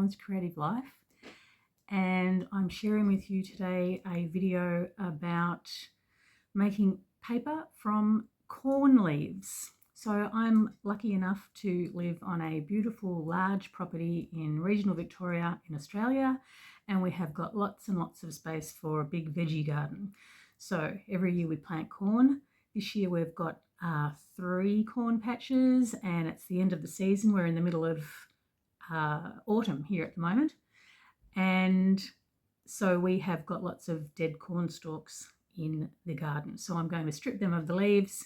Dawn's Creative Life, and I'm sharing with you today a video about making paper from corn leaves. So I'm lucky enough to live on a beautiful large property in regional Victoria in Australia, and we have got lots and lots of space for a big veggie garden. So every year we plant corn. This year we've got 3 corn patches, and it's the end of the season. We're in the middle of autumn here at the moment, and so we have got lots of dead corn stalks in the garden. So I'm going to strip them of the leaves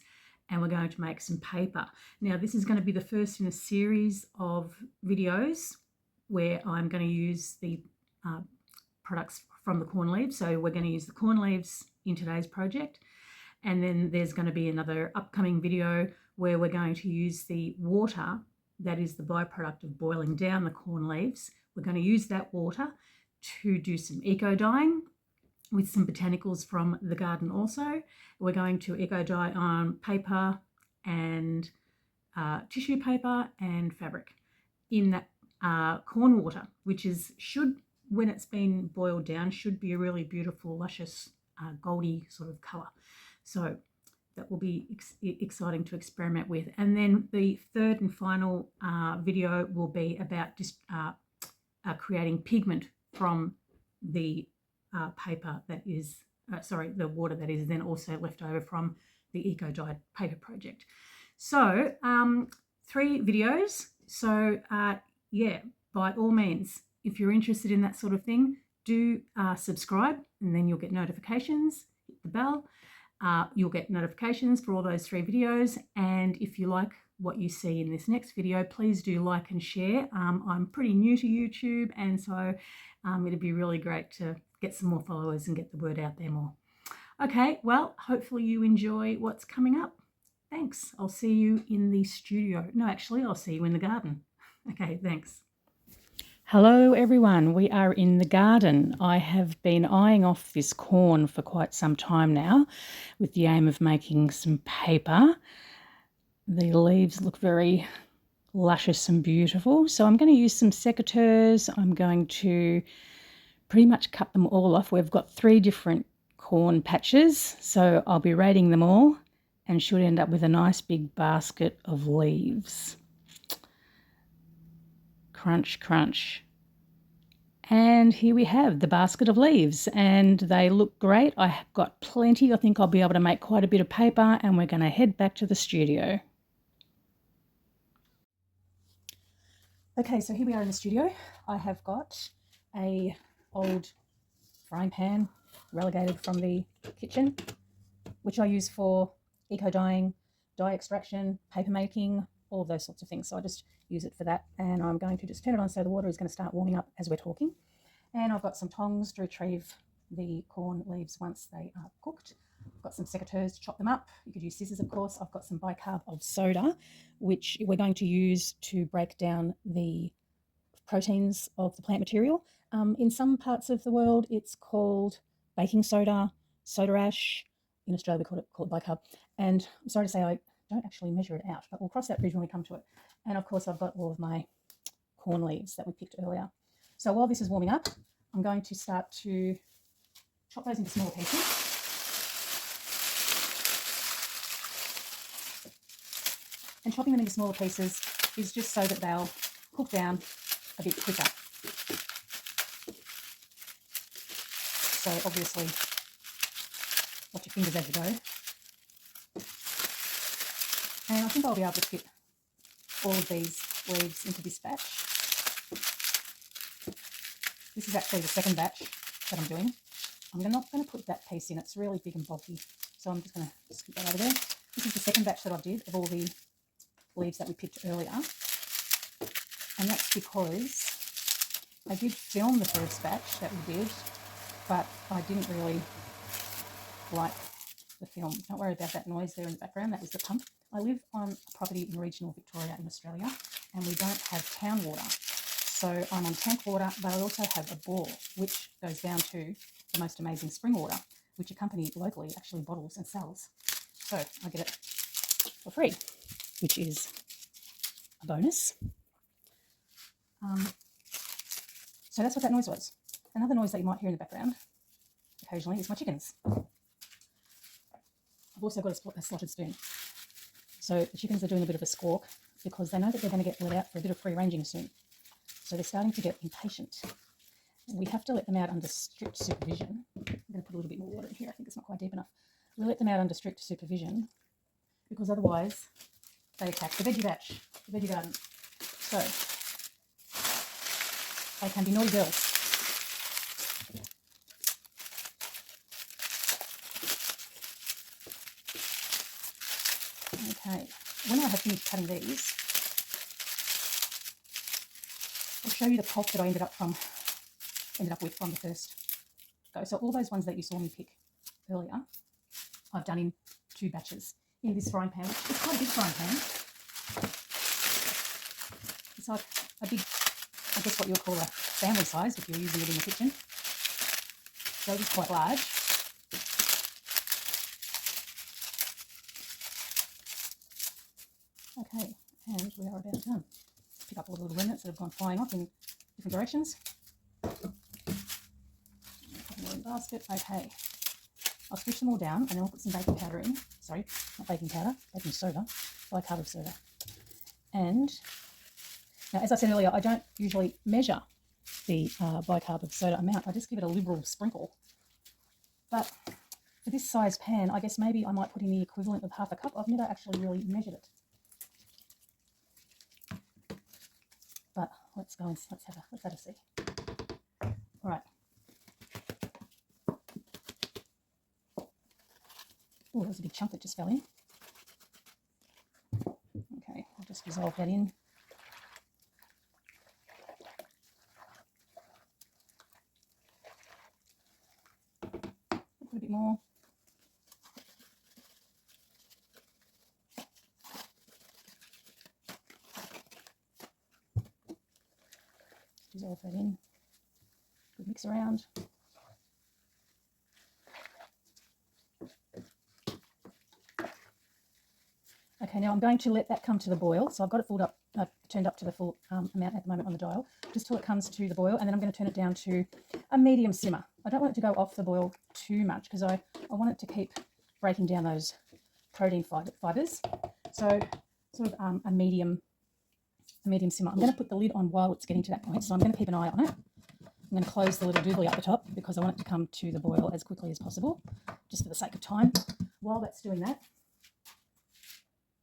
and we're going to make some paper. Now this is going to be the first in a series of videos where I'm going to use the products from the corn leaves. So we're going to use the corn leaves in today's project, and then there's going to be another upcoming video where we're going to use the water that is the byproduct of boiling down the corn leaves. We're going to use that water to do some eco dyeing with some botanicals from the garden also. We're going to eco dye on paper and tissue paper and fabric in that corn water, which should, when it's been boiled down, should be a really beautiful, luscious, goldy sort of colour. So that will be exciting to experiment with. And then the third and final video will be about just creating pigment from the paper that is, the water that is then also left over from the eco-dyed paper project. So 3 videos. So yeah, by all means, if you're interested in that sort of thing, do subscribe, and then you'll get notifications. Hit the bell. You'll get notifications for all those 3 videos, and if you like what you see in this next video, please do like and share. I'm pretty new to YouTube, and so it'd be really great to get some more followers and get the word out there more. Okay, well, hopefully you enjoy what's coming up. Thanks. I'll see you in the studio. No, actually, I'll see you in the garden. Okay, thanks. Hello everyone, we are in the garden. I have been eyeing off this corn for quite some time now with the aim of making some paper. The leaves look very luscious and beautiful, so I'm going to use some secateurs. I'm going to pretty much cut them all off. We've got 3 different corn patches, so I'll be raiding them all and should end up with a nice big basket of leaves. Crunch, crunch. And here we have the basket of leaves, and they look great. I have got plenty. I think I'll be able to make quite a bit of paper, and we're going to head back to the studio. Okay, so here we are in the studio. I have got a old frying pan relegated from the kitchen, which I use for eco dyeing, dye extraction, paper making, all of those sorts of things. So I just use it for that, and I'm going to just turn it on so the water is going to start warming up as we're talking. And I've got some tongs to retrieve the corn leaves once they are cooked. I've got some secateurs to chop them up. You could use scissors, of course. I've got some bicarb of soda, which we're going to use to break down the proteins of the plant material. In some parts of the world, it's called baking soda, soda ash. In Australia, we call it bicarb. And I'm sorry to say I don't actually measure it out, but we'll cross that bridge when we come to it. And of course, I've got all of my corn leaves that we picked earlier. So while this is warming up, I'm going to start to chop those into smaller pieces. And chopping them into smaller pieces is just so that they'll cook down a bit quicker. So obviously, watch your fingers as you go. And I think I'll be able to fit all of these leaves into this batch. This is actually the second batch that I'm doing. I'm not going to put that piece in. It's really big and bulky, so I'm just going to skip that over there. This is the second batch that I did of all the leaves that we picked earlier. And that's because I did film the first batch that we did, but I didn't really like the film. Don't worry about that noise there in the background. That was the pump. I live on a property in regional Victoria in Australia, and we don't have town water. So I'm on tank water, but I also have a bore, which goes down to the most amazing spring water, which a company locally actually bottles and sells. So I get it for free, which is a bonus. So that's what that noise was. Another noise that you might hear in the background occasionally is my chickens. I've also got a slotted spoon. So the chickens are doing a bit of a squawk because they know that they're going to get let out for a bit of free ranging soon. So they're starting to get impatient. We have to let them out under strict supervision. I'm going to put a little bit more water in here. I think it's not quite deep enough. We let them out under strict supervision because otherwise they attack the veggie batch, the veggie garden. So they can be naughty girls. Okay, when I have finished cutting these, I'll show you the pulp that I ended up with from the first go. So all those ones that you saw me pick earlier, I've done in 2 batches in this frying pan. It's quite a big frying pan. It's like a big, I guess what you'll call a family size if you're using it in the kitchen. So it is quite large. Okay, and we are about done. Pick up all the little remnants that have gone flying off in different directions. Put them all in the basket. Okay, I'll switch them all down and then we'll put some baking powder in. Sorry, not baking powder, baking soda, bicarb soda. And now, as I said earlier, I don't usually measure the bicarb of soda amount. I just give it a liberal sprinkle. But for this size pan, I guess maybe I might put in the equivalent of half a cup. I've never actually really measured it. But let's go and let's have a see. All right. Oh, there's a big chunk that just fell in. Okay, I'll just dissolve that in. Put a bit more. Dissolve that in. Good mix around. Okay, now I'm going to let that come to the boil. So I've got it filled up, turned up to the full amount at the moment on the dial, just till it comes to the boil, and then I'm going to turn it down to a medium simmer. I don't want it to go off the boil too much because I want it to keep breaking down those protein fibres. So sort of a medium simmer. I'm going to put the lid on while it's getting to that point, so I'm going to keep an eye on it. I'm going to close the little doobly up the top because I want it to come to the boil as quickly as possible, just for the sake of time. While that's doing that,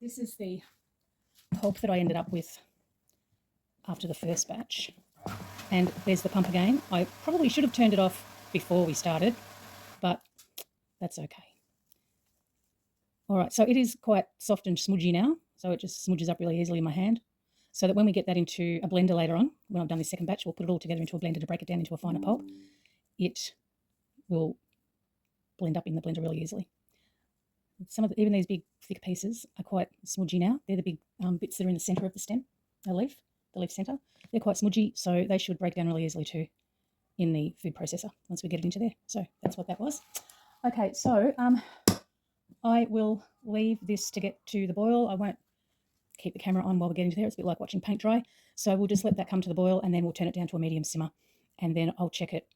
this is the pulp that I ended up with after the first batch. And there's the pump again. I probably should have turned it off before we started, but that's okay. All right, so it is quite soft and smudgy now, so it just smudges up really easily in my hand. So that when we get that into a blender later on, when I've done this second batch, we'll put it all together into a blender to break it down into a finer pulp. It will blend up in the blender really easily. Even these big thick pieces are quite smudgy now. They're the big bits that are in the centre of the stem, the leaf centre. They're quite smudgy, so they should break down really easily too in the food processor once we get it into there. So that's what that was. Okay, so I will leave this to get to the boil. I won't keep the camera on while we're getting to there. It's a bit like watching paint dry. So we'll just let that come to the boil and then we'll turn it down to a medium simmer. And then I'll check it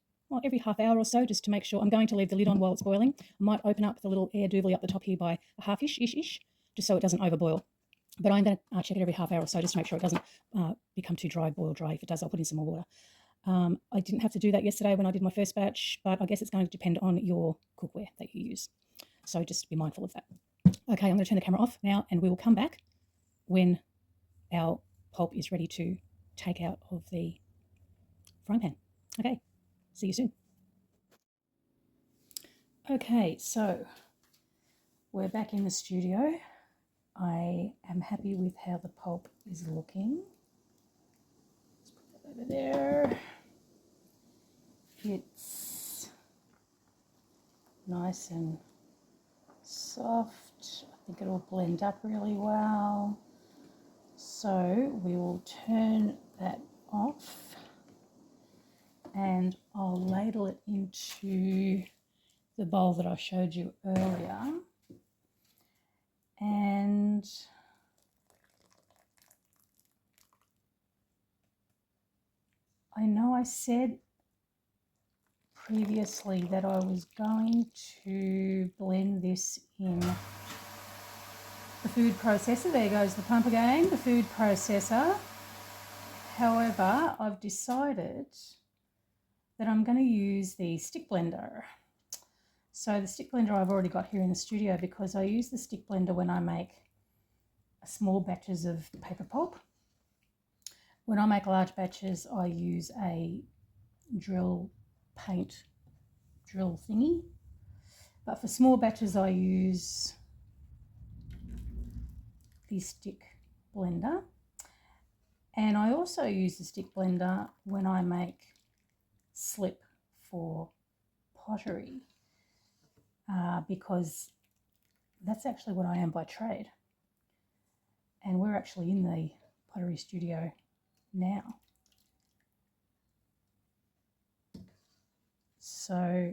every half hour or so just to make sure. I'm going to leave the lid on while it's boiling. I might open up the little air doobly up the top here by a half-ish, just so it doesn't overboil. But I'm going to check it every half hour or so just to make sure it doesn't become too dry, boil dry. If it does, I'll put in some more water. I didn't have to do that yesterday when I did my first batch, but I guess it's going to depend on your cookware that you use. So just be mindful of that. Okay, I'm going to turn the camera off now and we will come back when our pulp is ready to take out of the frying pan. Okay, see you soon. Okay, so we're back in the studio. I am happy with how the pulp is looking. Let's put that over there. It's nice and soft. I think it'll blend up really well. So we will turn that off and I'll ladle it into the bowl that I showed you earlier. And I know I said previously that I was going to blend this in the food processor. There goes the pump again, the food processor. However, I've decided that I'm going to use the stick blender. So the stick blender I've already got here in the studio, because I use the stick blender when I make small batches of paper pulp. When I make large batches, I use a drill paint drill thingy. But for small batches, I use the stick blender. And I also use the stick blender when I make slip for pottery, because that's actually what I am by trade. And we're actually in the pottery studio now. So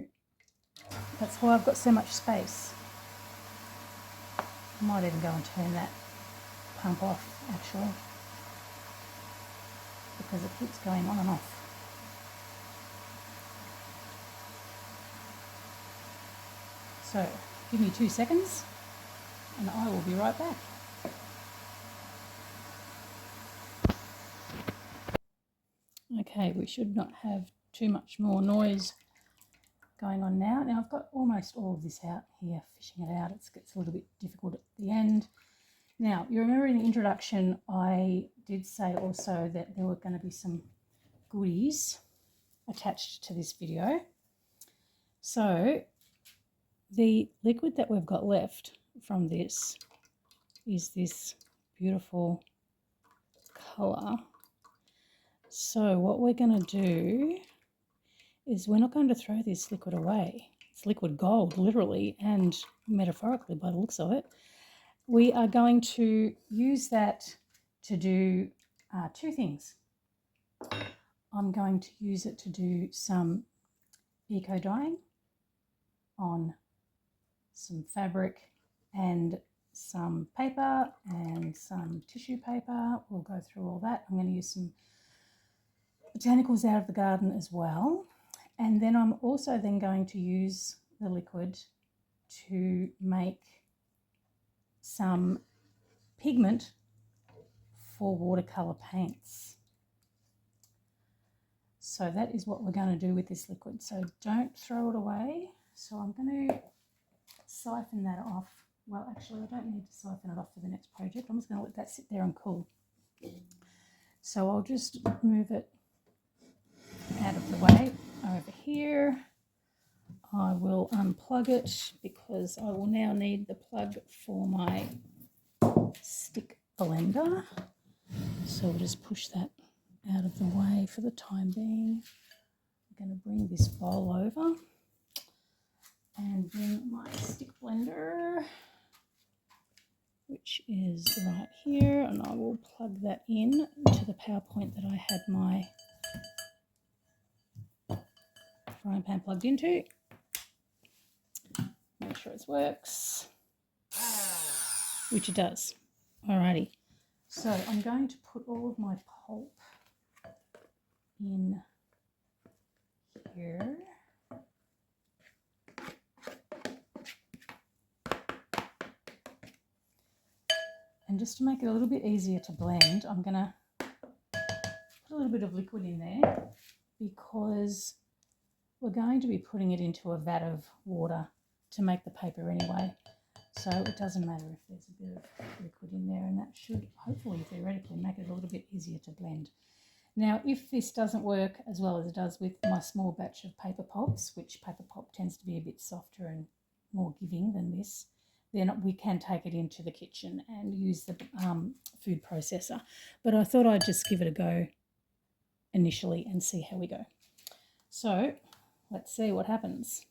that's why I've got so much space. I might even go and turn that pump off actually, because it keeps going on and off. So give me 2 seconds and I will be right back. Okay, we should not have too much more noise going on now. Now I've got almost all of this out here, fishing it out. It gets a little bit difficult at the end. Now, you remember in the introduction I did say also that there were going to be some goodies attached to this video. So the liquid that we've got left from this is this beautiful colour. So what we're going to do is we're not going to throw this liquid away. It's liquid gold, literally and metaphorically by the looks of it. We are going to use that to do 2 things. I'm going to use it to do some eco dyeing on some fabric and some paper and some tissue paper. We'll go through all that. I'm going to use some botanicals out of the garden as well. And then I'm also then going to use the liquid to make some pigment for watercolour paints. So that is what we're going to do with this liquid. So don't throw it away. So I'm going to siphon that off. Well, actually, I don't need to siphon it off for the next project. I'm just going to let that sit there and cool. So I'll just move it out of the way over here. I will unplug it because I will now need the plug for my stick blender. So we'll just push that out of the way for the time being. I'm going to bring this bowl over and bring my stick blender, which is right here, and I will plug that in to the power point that I had my frying pan plugged into. Make sure it works, which it does. Alrighty, so I'm going to put all of my pulp in here. And just to make it a little bit easier to blend, I'm going to put a little bit of liquid in there, because we're going to be putting it into a vat of water to make the paper anyway. So it doesn't matter if there's a bit of liquid in there, and that should hopefully theoretically make it a little bit easier to blend. Now, if this doesn't work as well as it does with my small batch of paper pulps, which paper pulp tends to be a bit softer and more giving than this, then we can take it into the kitchen and use the food processor. But I thought I'd just give it a go initially and see how we go. So let's see what happens.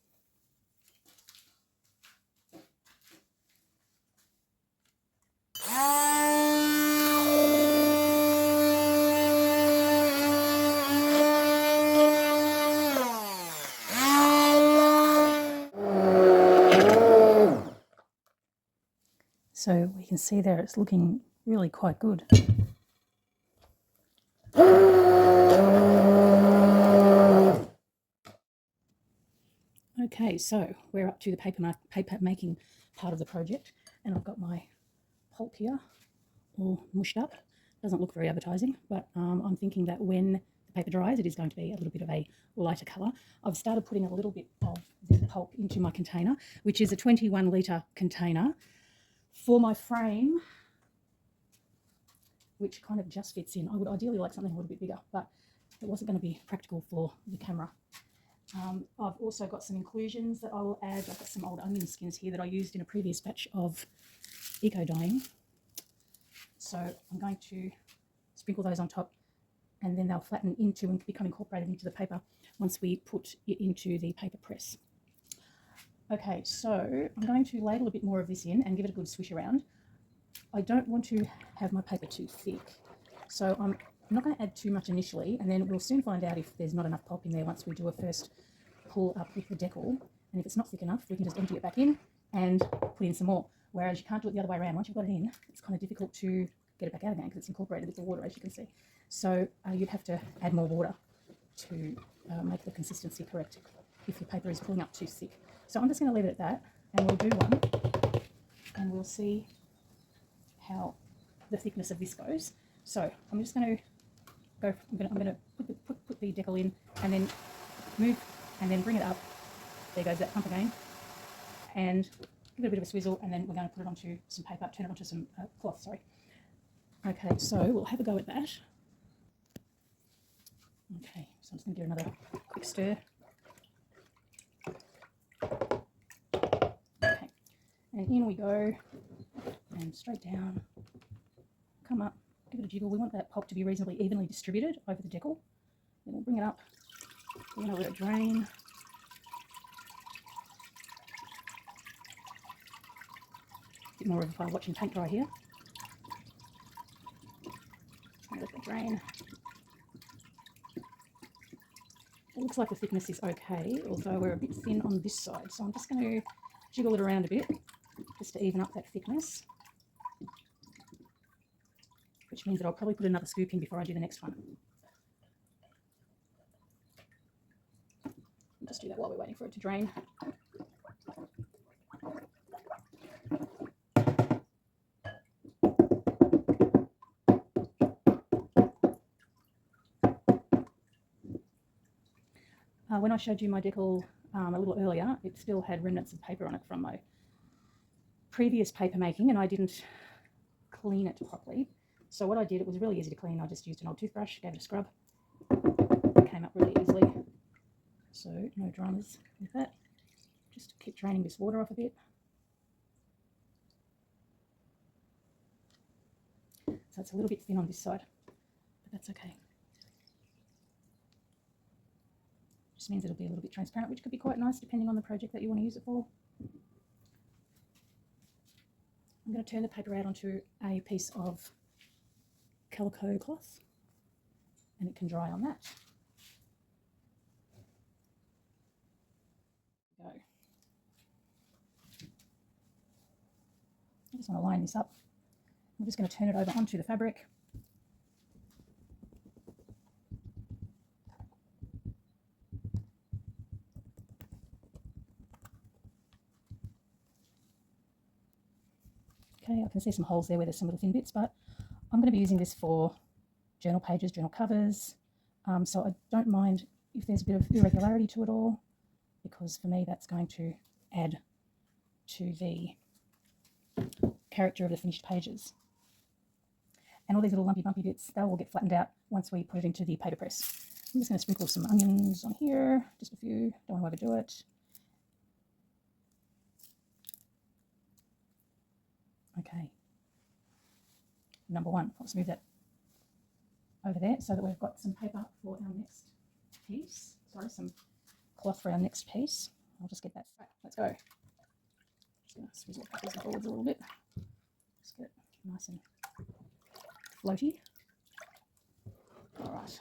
So we can see there it's looking really quite good. Okay, so we're up to the paper making part of the project, and I've got my pulp here all mushed up. Doesn't look very advertising, but I'm thinking that when the paper dries, it is going to be a little bit of a lighter colour. I've started putting a little bit of the pulp into my container, which is a 21 litre container for my frame, which kind of just fits in. I would ideally like something a little bit bigger, but it wasn't going to be practical for the camera. I've also got some inclusions that I will add. I've got some old onion skins here that I used in a previous batch of eco dyeing. So I'm going to sprinkle those on top, and then they'll flatten into and become incorporated into the paper once we put it into the paper press. Okay, so I'm going to ladle a bit more of this in and give it a good swish around. I don't want to have my paper too thick, so I'm not going to add too much initially, and then we'll soon find out if there's not enough pulp in there once we do a first pull up with the decal. And if it's not thick enough, we can just empty it back in and put in some more. Whereas you can't do it the other way around. Once you've got it in, it's kind of difficult to get it back out again because it's incorporated with the water, as you can see. So you'd have to add more water to make the consistency correct if your paper is pulling up too thick. So I'm just going to leave it at that, and we'll do one, and we'll see how the thickness of this goes. So I'm just going to go. I'm going to put the decal in, and then move, and then bring it up. There goes that pump again, and give it a bit of a swizzle, and then we're going to put it onto some paper, turn it onto some cloth. Sorry. Okay, so we'll have a go at that. Okay, so I'm just going to give another quick stir. Okay, and in we go, and straight down, come up, give it a jiggle. We want that pulp to be reasonably evenly distributed over the decal. Then we'll bring it up, we're going to let it drain. A bit more of watching paint dry here. Let it drain. It looks like the thickness is okay, although we're a bit thin on this side. So I'm just going to jiggle it around a bit just to even up that thickness, which means that I'll probably put another scoop in before I do the next one. I'll just do that while we're waiting for it to drain. When I showed you my decal a little earlier, it still had remnants of paper on it from my previous paper making, and I didn't clean it properly. So what I did, it was really easy to clean. I just used an old toothbrush, gave it a scrub. It came up really easily. So no dramas with that. Just keep draining this water off a bit. So it's a little bit thin on this side, but that's okay. Just means it'll be a little bit transparent, which could be quite nice depending on the project that you want to use it for. I'm going to turn the paper out onto a piece of calico cloth, and it can dry on that. Go. I just want to line this up. I'm just going to turn it over onto the fabric. Okay, I can see some holes there where there's some little thin bits, but I'm going to be using this for journal pages, journal covers, so I don't mind if there's a bit of irregularity to it all, because for me that's going to add to the character of the finished pages. And all these little lumpy bumpy bits, they'll all get flattened out once we put it into the paper press. I'm just going to sprinkle some onions on here, just a few, don't want to overdo it. Okay, number one, let's move that over there so that we've got some paper for our next piece. Sorry, some cloth for our next piece. I'll just get that. Right, let's go. Just going to swizzle it backwards and forwards a little bit. Just get it nice and floaty. All right.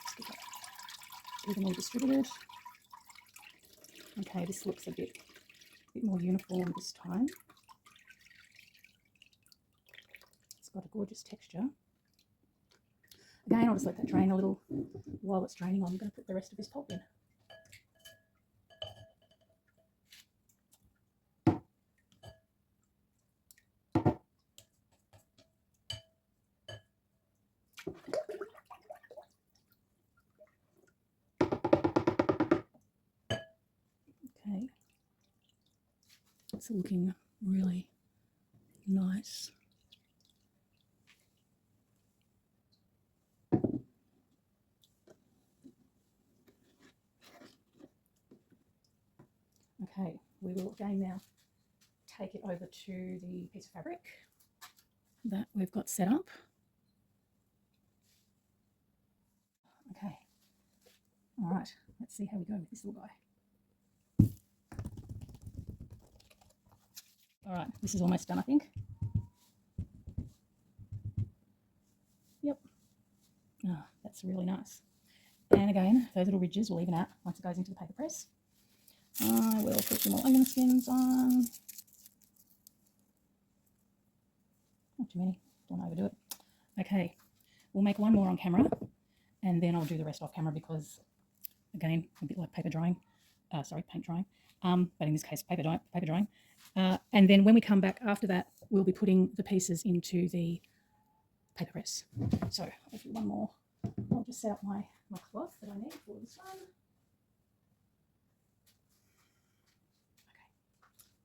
Just get that evenly distributed. Okay, this looks a bit more uniform this time. It's got a gorgeous texture. again, I'll just let that drain a little. While it's draining, I'm going to put the rest of this pulp in. Okay, it's looking really nice. Okay, we will again now take it over to the piece of fabric that we've got set up. Okay, all right, let's see how we go with this little guy. All right, this is almost done, I think. Yep. Oh, that's really nice. And again, those little ridges will even out once it goes into the paper press. I will put some more onion skins on. Not too many, don't overdo it. Okay, we'll make one more on camera and then I'll do the rest off camera because, again, a bit like paint drying, but in this case paper drying. And then when we come back after that, we'll be putting the pieces into the paper press. So I'll do one more. I'll just set up my cloth that I need for this one. Okay.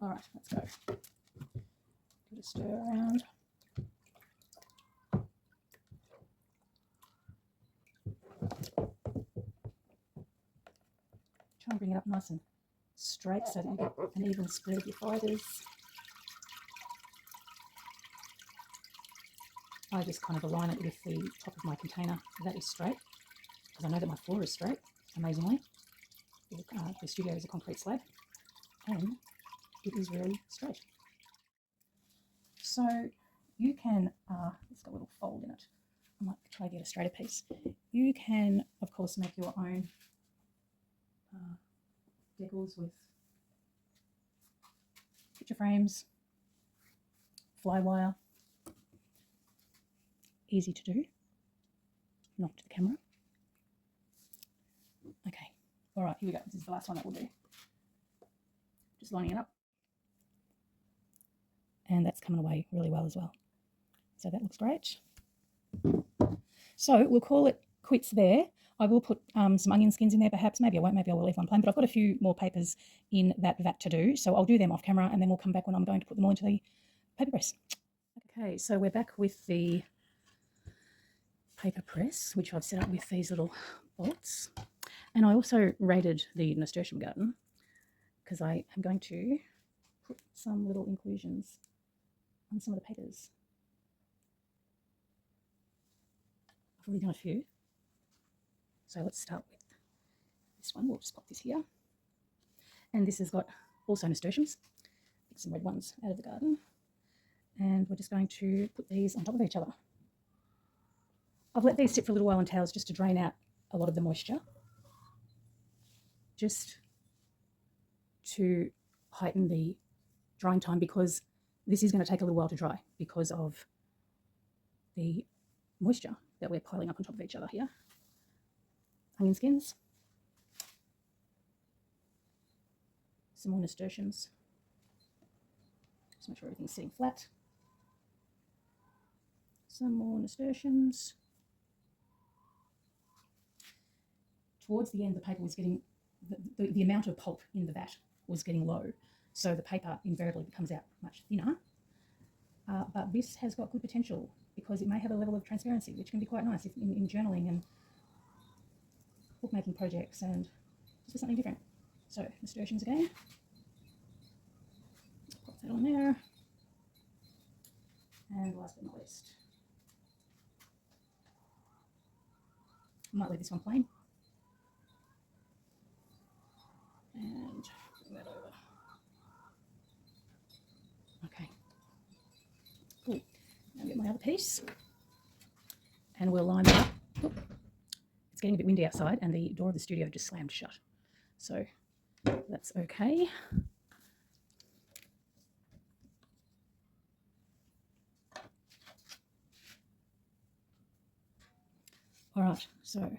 All right, let's go. Give it a stir around. Try and bring it up nice and straight so that you get an even spread of your fibres. I just kind of align it with the top of my container that is straight, because I know that my floor is straight, amazingly. The studio is a concrete slab and it is really straight. So you can, it's got a little fold in it. I might try to get a straighter piece. You can, of course, make your own decals with picture frames, fly wire. Easy to do. Knock to the camera. Okay, all right, here we go. This is the last one that we'll do. Just lining it up. And that's coming away really well as well. So that looks great. So we'll call it quits there. I will put some onion skins in there perhaps. Maybe I won't, maybe I will leave one plain, but I've got a few more papers in that vat to do. So I'll do them off camera and then we'll come back when I'm going to put them all into the paper press. Okay, so we're back with the paper press, which I've set up with these little bolts. And I also raided the nasturtium garden because I am going to put some little inclusions on some of the papers. I've already done a few. So let's start with this one. We'll just pop this here. And this has got also nasturtiums. Pick some red ones out of the garden. And we're just going to put these on top of each other. I've let these sit for a little while in towels just to drain out a lot of the moisture. Just to heighten the drying time, because this is going to take a little while to dry because of the moisture that we're piling up on top of each other here. Onion skins, some more nasturtiums, just make sure everything's sitting flat, some more nasturtiums. Towards the end, the paper was getting, the amount of pulp in the vat was getting low, so the paper invariably comes out much thinner, but this has got good potential because it may have a level of transparency, which can be quite nice if in journaling and bookmaking projects and just for something different. So nasturtiums again, pop that on there, and last but not least, I might leave this one plain and bring that over. Okay, cool. Now get my other piece and we'll line that up. Oop. It's getting a bit windy outside and the door of the studio just slammed shut. So that's okay. Right, so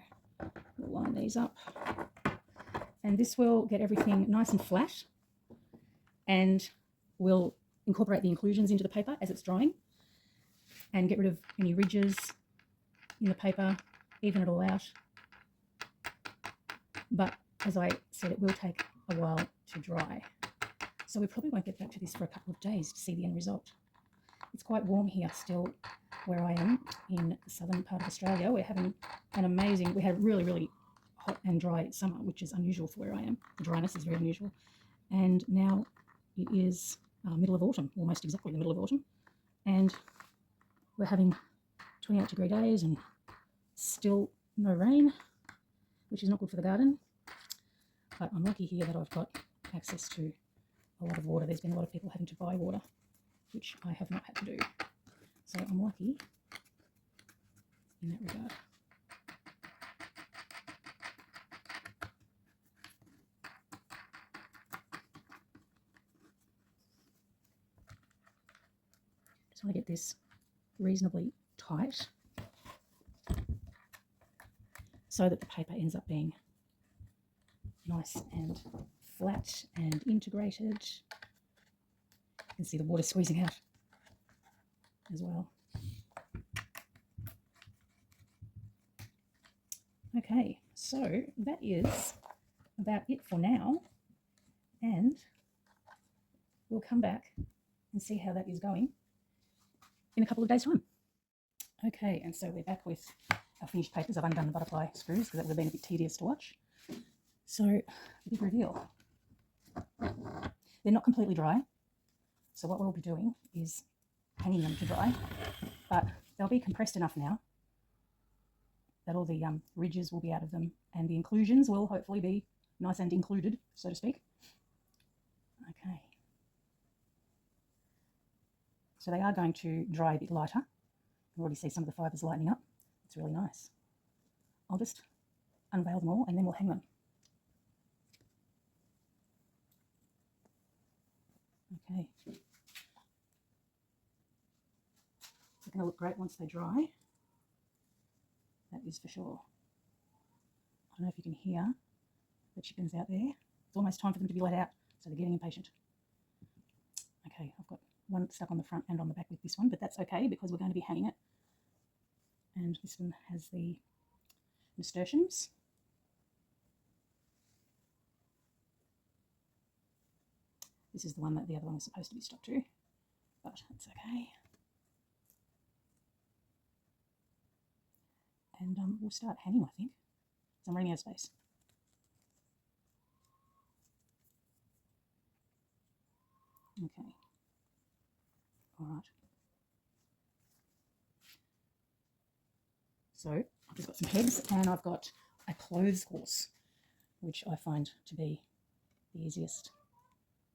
we'll line these up, and this will get everything nice and flat, and we'll incorporate the inclusions into the paper as it's drying and get rid of any ridges in the paper, even it all out. But as I said, it will take a while to dry, so we probably won't get back to this for a couple of days to see the end result. It's quite warm here still where I am in the southern part of Australia. We're having we had a really hot and dry summer, which is unusual for where I am. The dryness is very unusual. And now it is middle of autumn, almost exactly the middle of autumn. And we're having 28-degree days and still no rain, which is not good for the garden. But I'm lucky here that I've got access to a lot of water. There's been a lot of people having to buy water, which I have not had to do. So I'm lucky in that regard. Just want to get this reasonably tight so that the paper ends up being nice and flat and integrated. You can see the water squeezing out as well. Okay, so that is about it for now, and we'll come back and see how that is going in a couple of days' time. Okay, and so we're back with our finished papers. I've undone the butterfly screws because that would have been a bit tedious to watch. So the big reveal. They're not completely dry, so what we'll be doing is hanging them to dry, but they'll be compressed enough now that all the ridges will be out of them and the inclusions will hopefully be nice and included, so to speak. Okay. So they are going to dry a bit lighter. You can already see some of the fibres lightening up. It's really nice. I'll just unveil them all and then we'll hang them. Okay. They're going to look great once they dry. That is for sure. I don't know if you can hear the chickens out there. It's almost time for them to be let out, so they're getting impatient. Okay, I've got one stuck on the front and on the back with this one, but that's okay because we're going to be hanging it. And this one has the nasturtiums. This is the one that the other one was supposed to be stuck to, but it's okay. And we'll start hanging, I think, because I'm running out of space. Okay. All right. So I've just got some pegs and I've got a clothes horse, which I find to be the easiest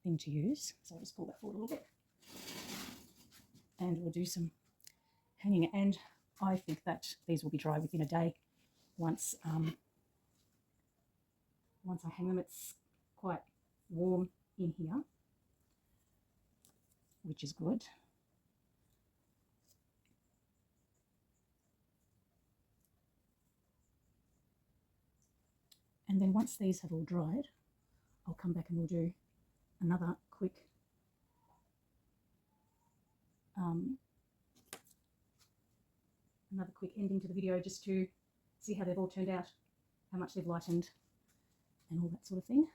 thing to use. So I'll just pull that forward a little bit. And we'll do some hanging. And I think that these will be dry within a day. Once I hang them, it's quite warm in here, which is good. And then once these have all dried, I'll come back and we'll do another quick ending to the video just to see how they've all turned out, how much they've lightened and all that sort of thing.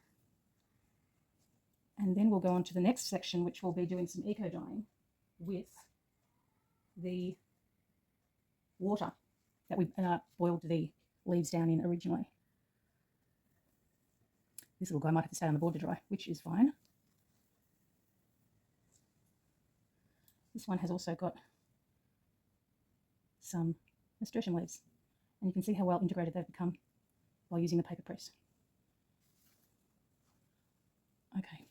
And then we'll go on to the next section, which will be doing some eco dyeing with the water that we boiled the leaves down in originally. This little guy might have to stay on the board to dry, which is fine. This one has also got some nasturtium leaves, and you can see how well integrated they've become while using the paper press. Okay.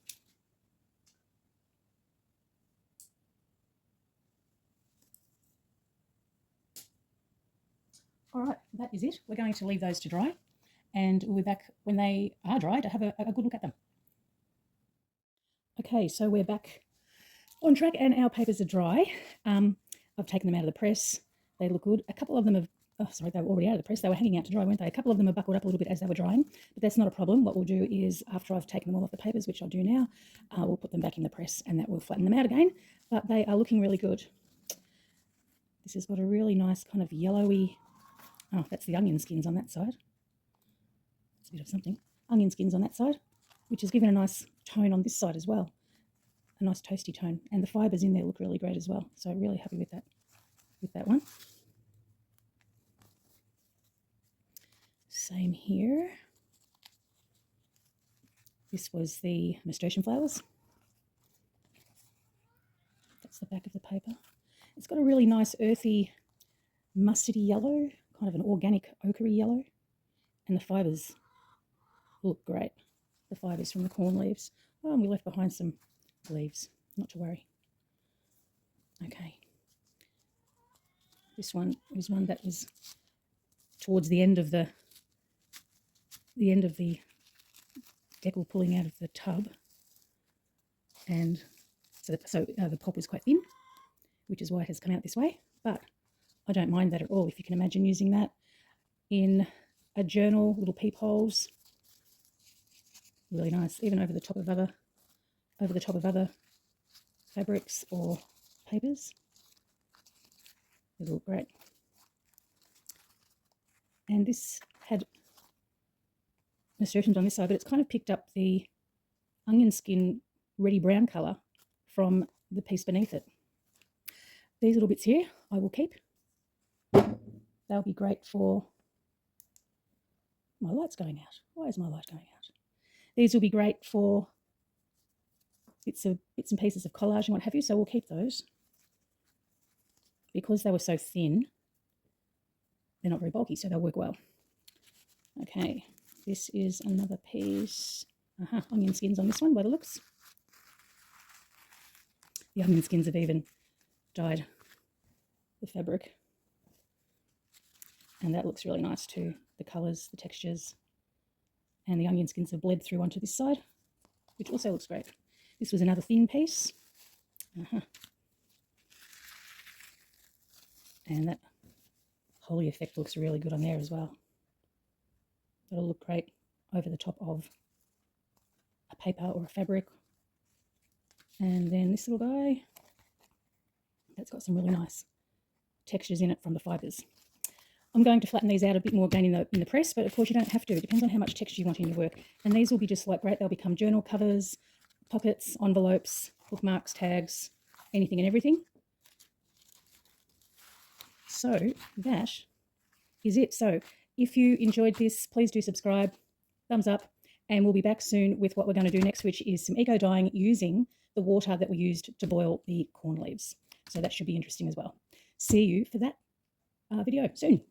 All right, that is it. We're going to leave those to dry, and we'll be back when they are dry to have a good look at them. Okay, so we're back on track and our papers are dry. I've taken them out of the press. They look good. A couple of them oh sorry, they were already out of the press. They were hanging out to dry, weren't they? A couple of them are buckled up a little bit as they were drying, but that's not a problem. What we'll do is, after I've taken them all off the papers, which I'll do now, we'll put them back in the press and that will flatten them out again. But they are looking really good. This has got a really nice kind of yellowy, oh, that's the onion skins on that side. It's a bit of something. Onion skins on that side, which has given a nice tone on this side as well. A nice toasty tone. And the fibres in there look really great as well. So really happy with that one. Same here. This was the nasturtium flowers. That's the back of the paper. It's got a really nice earthy, mustardy yellow, kind of an organic ochre yellow. And the fibres look great. The fibres from the corn leaves. Oh, and we left behind some leaves, not to worry. Okay. This one was one that was towards the end of the decal pulling out of the tub, and so the pop was quite thin, which is why it has come out this way. But I don't mind that at all. If you can imagine using that in a journal, little peepholes, really nice, even over the top of other fabrics or papers. It'll look great. And this had nasturtiums on this side, but it's kind of picked up the onion skin reddy brown colour from the piece beneath it. These little bits here I will keep. They'll be great for... My light's going out. Why is my light going out? These will be great for bits and pieces of collage and what have you, so we'll keep those. Because they were so thin, they're not very bulky, so they'll work well. Okay, this is another piece. Onion skins on this one, by the looks. The onion skins have even dyed the fabric. And that looks really nice too. The colours, the textures. And the onion skins have bled through onto this side, which also looks great. This was another thin piece. And that holly effect looks really good on there as well. That'll look great over the top of a paper or a fabric. And then this little guy, that's got some really nice textures in it from the fibres. I'm going to flatten these out a bit more again in the press, but of course you don't have to. It depends on how much texture you want in your work. And these will be just like great. They'll become journal covers, pockets, envelopes, bookmarks, tags, anything and everything. So that is it. So if you enjoyed this, please do subscribe, thumbs up, and we'll be back soon with what we're going to do next, which is some eco dyeing using the water that we used to boil the corn leaves. So that should be interesting as well. See you for that video soon.